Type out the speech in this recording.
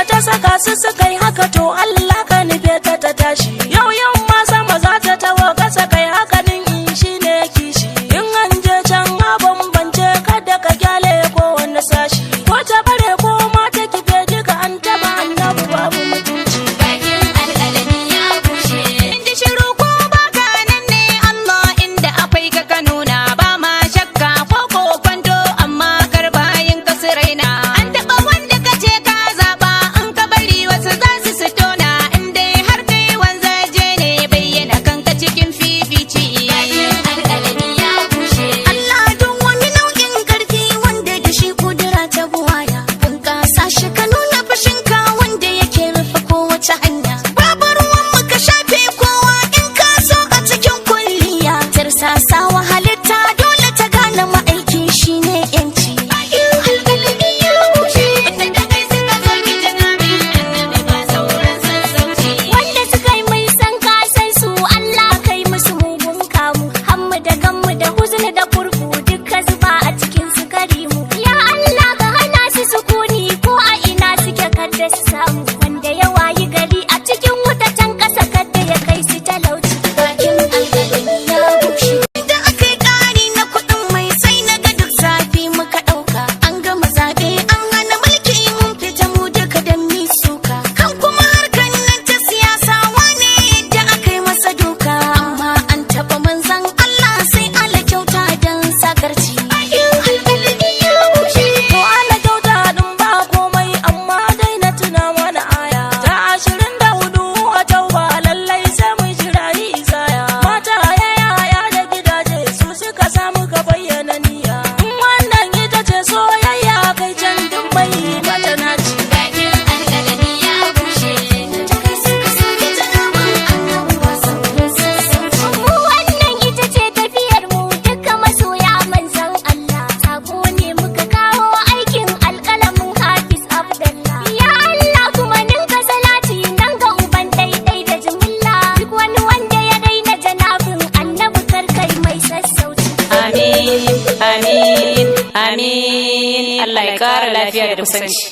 ta saka su suka yi haka to Allah ka nufe ta ta tashi. Yau ma sama za ta tawo kasa kai haka din in shi ne kishi. In an je can a bambance kada ka gyale ko wani sashi. Ko ta bare ko ma ta kife duka an taba annabi babu mutunci. Bakin alƙalami ya bushe. Inda shiru ko baka nan ne Allah inda akwai ka nuna ba ma shakka ko kwanto amma karbayin ka su raina. An taɓa wanda ka ce ka zaɓa in ka bari wasu za su tona in dai har kai wanzaje ne bayyana kanka cikin fifici. Bakin alƙalami ya bushe. Allah don wani nau'in karfi wanda da shi kudura ta buwaya. Bunƙasa shi ka nuna fashinka wanda yake rufe kowace hanya. Babu ruwan mu ka shafe kowa in ka so a cikin kulliya. Tarsasawa halitta dole ta gane ma'aiki shine yanci. Bakin alƙalami ya bushe. Da kai suka zo gidan nabi annabi ba sauran sassauci. Wanda suka yi mai san ka san su Allah kai musu mugun kamu. Hammu da gammu da huzuni da kurku duka zuba a cikin su karimu. Ya Allah ka hana su sukuni ko a ina suke kadda su samu. Wanda ya wayi gari a cikin wuta can ƙasa kadda ya kai su talauci. Bakin alƙalami ya bushe. Da aka yi ƙari na kuɗin mai sai na ga duk zafi muka ɗauka. An gama zaɓe an hana mulki mun fita mu duka da mi suka. Kan kuma harkan nan ta siyasa wane da aka yi masa doka. Amma an taɓa manzan Allah sai ala kyauta don sakarci. Bakin alƙalami ya bushe. To ana kyauta din ba komai amma dai na tuna mana aya ta 24 a tauba lallai sai mun shirayi isaya. Mata yaya da gidaje su suka samu ka bayyana niyya. In wannan ita ce soyayya kai can duk bai mata naci. Bakin alƙalami ya bushe. Ta kai suka sake janaban annabi ba sauran sassauci. Mu wannan ita ce tafiyar mu duka masoya manzan Allah. Sako ne muka kawo aikin alƙalamin Hafiz Abdallah. Ya Allah kuma ninka salati nan ga uban daidai da jimilla. Duk wani wanda ya daina janabin annabi karkai mai sassauci. Amin, amin, amin. Allah ya ƙara lafiya da kusanci.